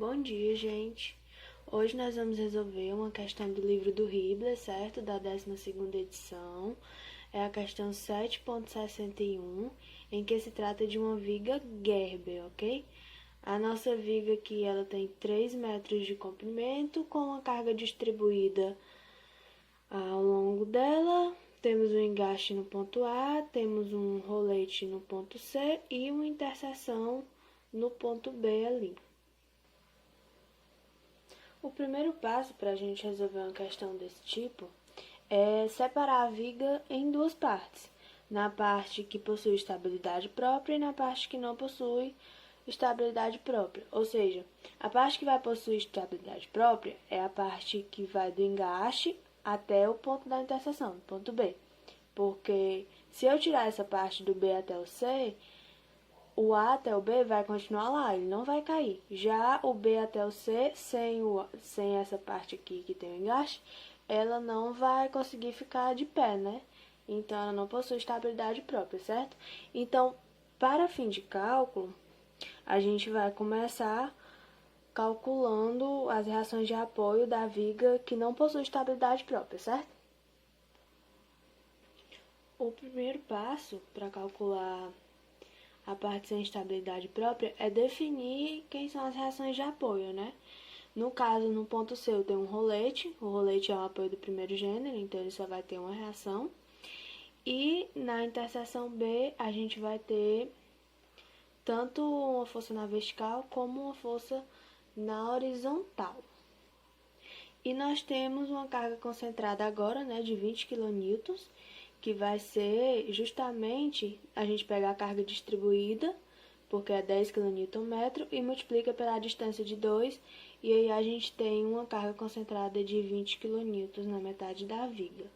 Bom dia, gente! Hoje nós vamos resolver uma questão do livro do Hibbeler, certo? Da 12ª edição. É a questão 7.61, em que se trata de uma viga Gerber, ok? A nossa viga aqui, ela tem 3 metros de comprimento, com a carga distribuída ao longo dela. Temos um engaste no ponto A, temos um rolete no ponto C e uma interseção no ponto B ali. O primeiro passo para a gente resolver uma questão desse tipo é separar a viga em duas partes, na parte que possui estabilidade própria e na parte que não possui estabilidade própria. Ou seja, a parte que vai possuir estabilidade própria é a parte que vai do engaste até o ponto da interseção, ponto B. Porque se eu tirar essa parte do B até o C, o A até o B vai continuar lá, ele não vai cair. Já o B até o C, sem essa parte aqui que tem o engaste, ela não vai conseguir ficar de pé, né? Então, ela não possui estabilidade própria, certo? Então, para fim de cálculo, a gente vai começar calculando as reações de apoio da viga que não possui estabilidade própria, certo? O primeiro passo para calcular a parte sem estabilidade própria é definir quem são as reações de apoio, né? No caso, no ponto C eu tenho um rolete, o rolete é um apoio do primeiro gênero, então ele só vai ter uma reação. E na interseção B a gente vai ter tanto uma força na vertical como uma força na horizontal. E nós temos uma carga concentrada agora, né, de 20 kN, que vai ser justamente, a gente pega a carga distribuída, porque é 10 kN, e multiplica pela distância de 2, e aí a gente tem uma carga concentrada de 20 kN na metade da viga.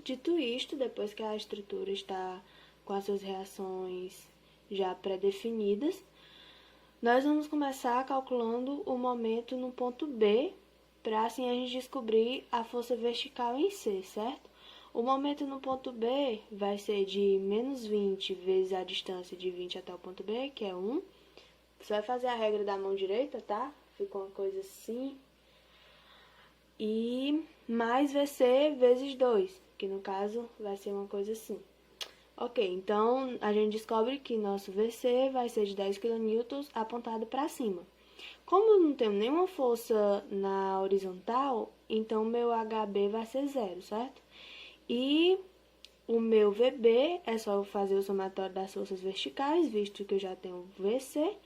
Dito isto, depois que a estrutura está com as suas reações já pré-definidas, nós vamos começar calculando o momento no ponto B, para assim a gente descobrir a força vertical em C, certo? O momento no ponto B vai ser de menos 20 vezes a distância de 20 até o ponto B, que é 1. Você vai fazer a regra da mão direita, tá? Fica uma coisa assim. E mais VC vezes 2, que no caso vai ser uma coisa assim. Ok, então a gente descobre que nosso VC vai ser de 10 kN apontado para cima. Como eu não tenho nenhuma força na horizontal, então meu HB vai ser 0, certo? E o meu VB é só eu fazer o somatório das forças verticais, visto que eu já tenho VC.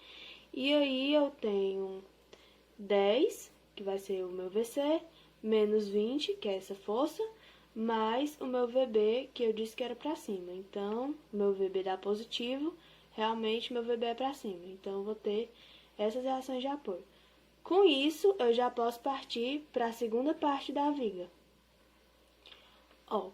E aí eu tenho 10, que vai ser o meu VC, menos 20, que é essa força, mais o meu VB, que eu disse que era para cima. Então, meu VB dá positivo, realmente meu VB é para cima. Então, eu vou ter essas reações de apoio. Com isso, eu já posso partir para a segunda parte da viga.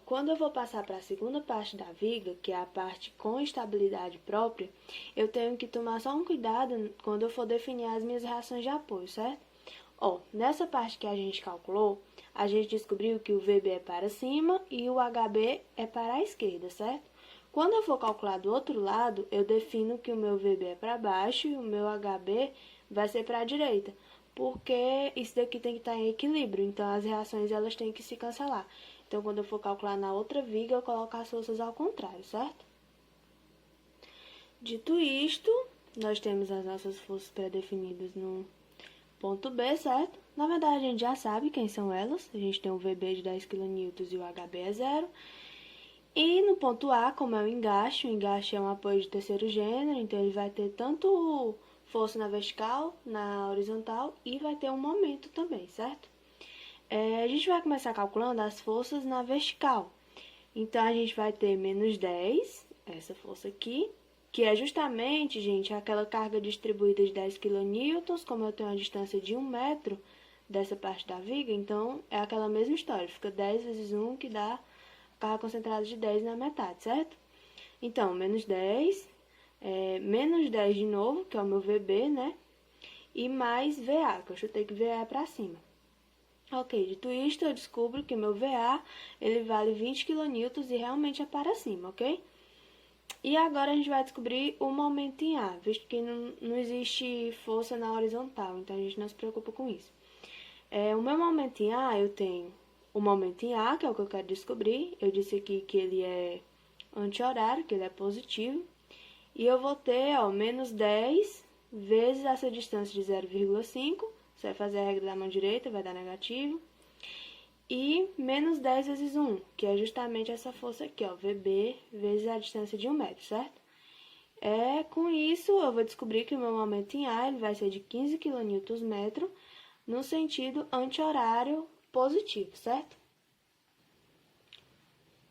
Quando eu vou passar para a segunda parte da viga, que é a parte com estabilidade própria, eu tenho que tomar só um cuidado quando eu for definir as minhas reações de apoio, certo? Nessa parte que a gente calculou, a gente descobriu que o VB é para cima e o HB é para a esquerda, certo? Quando eu for calcular do outro lado, eu defino que o meu VB é para baixo e o meu HB vai ser para a direita, porque isso daqui tem que estar em equilíbrio, então as reações elas têm que se cancelar. Então, quando eu for calcular na outra viga, eu coloco as forças ao contrário, certo? Dito isto, nós temos as nossas forças pré-definidas no ponto B, certo? Na verdade, a gente já sabe quem são elas. A gente tem o VB de 10 kN e o HB é 0. E no ponto A, como é o engaste é um apoio de terceiro gênero, então ele vai ter tanto força na vertical, na horizontal e vai ter um momento também, certo? A gente vai começar calculando as forças na vertical. Então, a gente vai ter menos 10, essa força aqui, que é justamente, gente, aquela carga distribuída de 10 kN, como eu tenho a distância de 1 metro dessa parte da viga, então é aquela mesma história, fica 10 vezes 1, que dá carga concentrada de 10 na metade, certo? Então, menos 10, menos 10 de novo, que é o meu VB, né? E mais VA, que eu chutei que VA é para cima. Ok, dito isto, eu descubro que meu VA, ele vale 20 kN e realmente é para cima, ok? E agora a gente vai descobrir o momento em A, visto que não existe força na horizontal, então a gente não se preocupa com isso. O meu momento em A, eu tenho o momento em A, que é o que eu quero descobrir. Eu disse aqui que ele é anti-horário, que ele é positivo. E eu vou ter, ó, menos 10 vezes essa distância de 0,5. Você vai fazer a regra da mão direita, vai dar negativo. E menos 10 vezes 1, que é justamente essa força aqui, ó, VB vezes a distância de 1 metro, certo? Com isso, eu vou descobrir que o meu momento em A ele vai ser de 15 kNm no sentido anti-horário positivo, certo?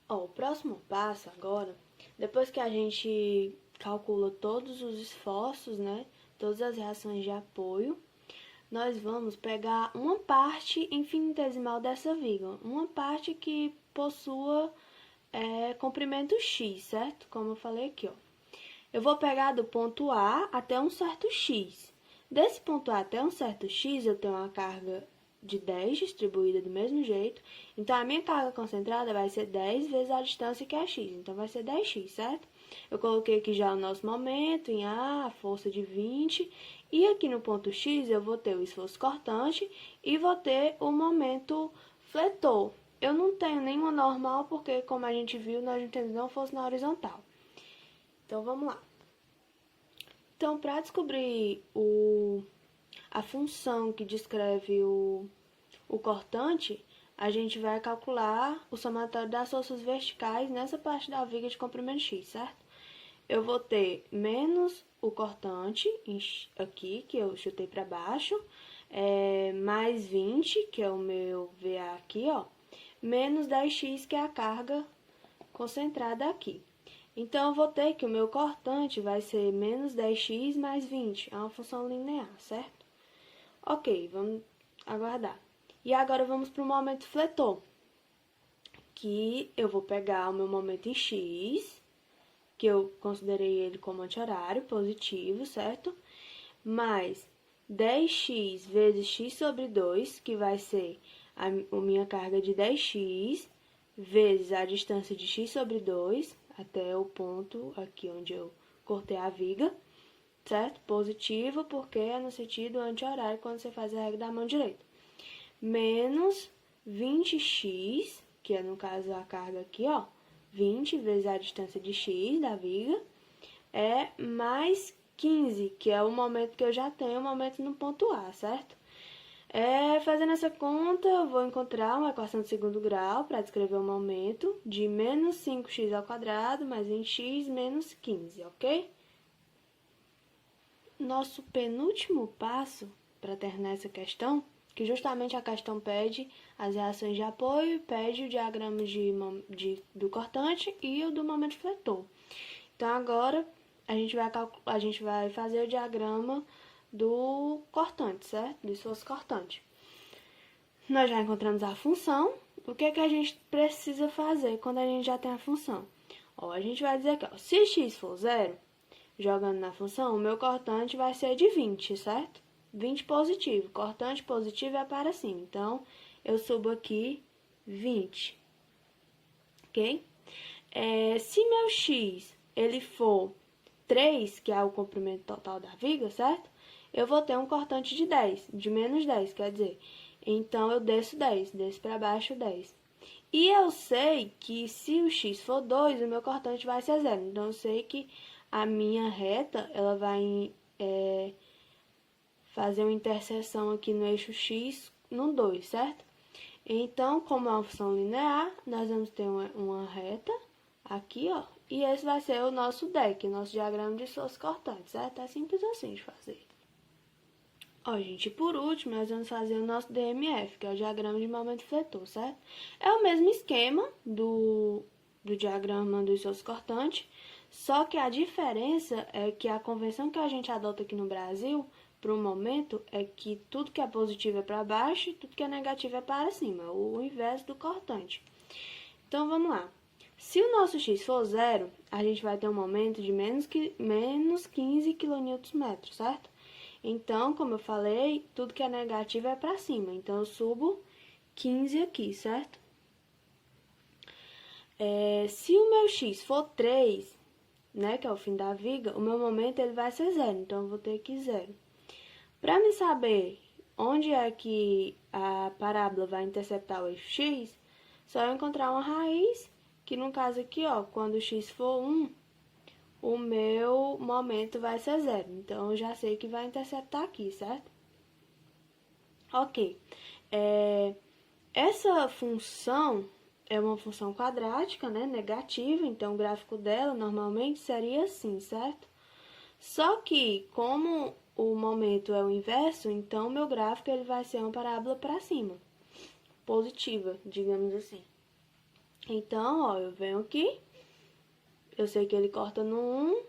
Ó, o próximo passo agora, depois que a gente calcula todos os esforços, né, todas as reações de apoio, nós vamos pegar uma parte infinitesimal dessa viga, uma parte que possua comprimento x, certo? Como eu falei aqui, ó. Eu vou pegar do ponto A até um certo x. Desse ponto A até um certo x, eu tenho uma carga de 10 distribuída do mesmo jeito. Então, a minha carga concentrada vai ser 10 vezes a distância que é x. Então, vai ser 10x, certo? Eu coloquei aqui já o nosso momento em A, a força de 20. E aqui no ponto x, eu vou ter o esforço cortante e vou ter o momento fletor. Eu não tenho nenhuma normal, porque, como a gente viu, nós não temos nenhuma força na horizontal. Então, vamos lá. Então, para descobrir a função que descreve o cortante, a gente vai calcular o somatório das forças verticais nessa parte da viga de comprimento x, certo? Eu vou ter menos o cortante aqui, que eu chutei para baixo, mais 20, que é o meu VA aqui, ó, menos 10x, que é a carga concentrada aqui. Então, eu vou ter que o meu cortante vai ser menos 10x mais 20. É uma função linear, certo? Ok, vamos aguardar. E agora vamos para o momento fletor, que eu vou pegar o meu momento em x, que eu considerei ele como anti-horário positivo, certo? Mais 10x vezes x sobre 2, que vai ser a minha carga de 10x, vezes a distância de x sobre 2, até o ponto aqui onde eu cortei a viga, certo? Positivo, porque é no sentido anti-horário quando você faz a regra da mão direita. Menos 20x, que é no caso a carga aqui, ó, 20 vezes a distância de x da viga, mais 15, que é o momento que eu já tenho, o momento no ponto A, certo? Fazendo essa conta, eu vou encontrar uma equação de segundo grau para descrever o momento de menos 5x ao quadrado mais 20x menos 15, ok? Nosso penúltimo passo para terminar essa questão, que justamente a questão pede as reações de apoio, pede o diagrama do cortante e o do momento fletor. Então, agora, a gente vai fazer o diagrama do cortante, certo? Do esforço cortante. Nós já encontramos a função. O que a gente precisa fazer quando a gente já tem a função? Ó, a gente vai dizer aqui, ó, se x for zero, jogando na função, o meu cortante vai ser de 20, certo? 20 positivo. Cortante positivo é para cima. Então, eu subo aqui 20. Ok? Se meu x ele for 3, que é o comprimento total da viga, certo? Eu vou ter um cortante de 10, de menos 10, quer dizer. Então, eu desço 10, desço para baixo 10. E eu sei que se o x for 2, o meu cortante vai ser 0. Então, eu sei que a minha reta, ela vai fazer uma interseção aqui no eixo x no 2, certo? Então, como é uma função linear, nós vamos ter uma reta aqui, ó. E esse vai ser o nosso DEC, nosso diagrama de esforço cortante, certo? É simples assim de fazer. Ó, gente, por último, nós vamos fazer o nosso DMF, que é o diagrama de momento fletor, certo? É o mesmo esquema do diagrama do esforço cortante, só que a diferença é que a convenção que a gente adota aqui no Brasil, para o momento, é que tudo que é positivo é para baixo e tudo que é negativo é para cima, o inverso do cortante. Então, vamos lá. Se o nosso x for zero, a gente vai ter um momento de menos 15 kNm, certo? Então, como eu falei, tudo que é negativo é para cima. Então, eu subo 15 aqui, certo? Se o meu x for 3, né, que é o fim da viga, o meu momento ele vai ser zero, então eu vou ter aqui zero. Para me saber onde é que a parábola vai interceptar o eixo x, só eu encontrar uma raiz, que no caso aqui, ó, quando x for 1, o meu momento vai ser zero. Então, eu já sei que vai interceptar aqui, certo? Ok. Essa função é uma função quadrática, né, negativa, então o gráfico dela normalmente seria assim, certo? Só que, como o momento é o inverso, então meu gráfico ele vai ser uma parábola para cima, positiva, digamos assim. Então, ó, eu venho aqui, eu sei que ele corta no 1,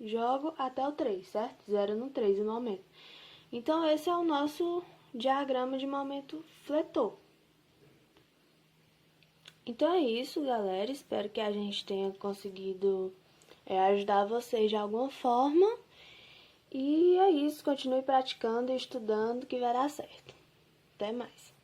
jogo até o 3, certo? 0 no 3 o momento. Então, esse é o nosso diagrama de momento fletor. Então é isso, galera. Espero que a gente tenha conseguido ajudar vocês de alguma forma. E é isso. Continue praticando e estudando que vai dar certo. Até mais.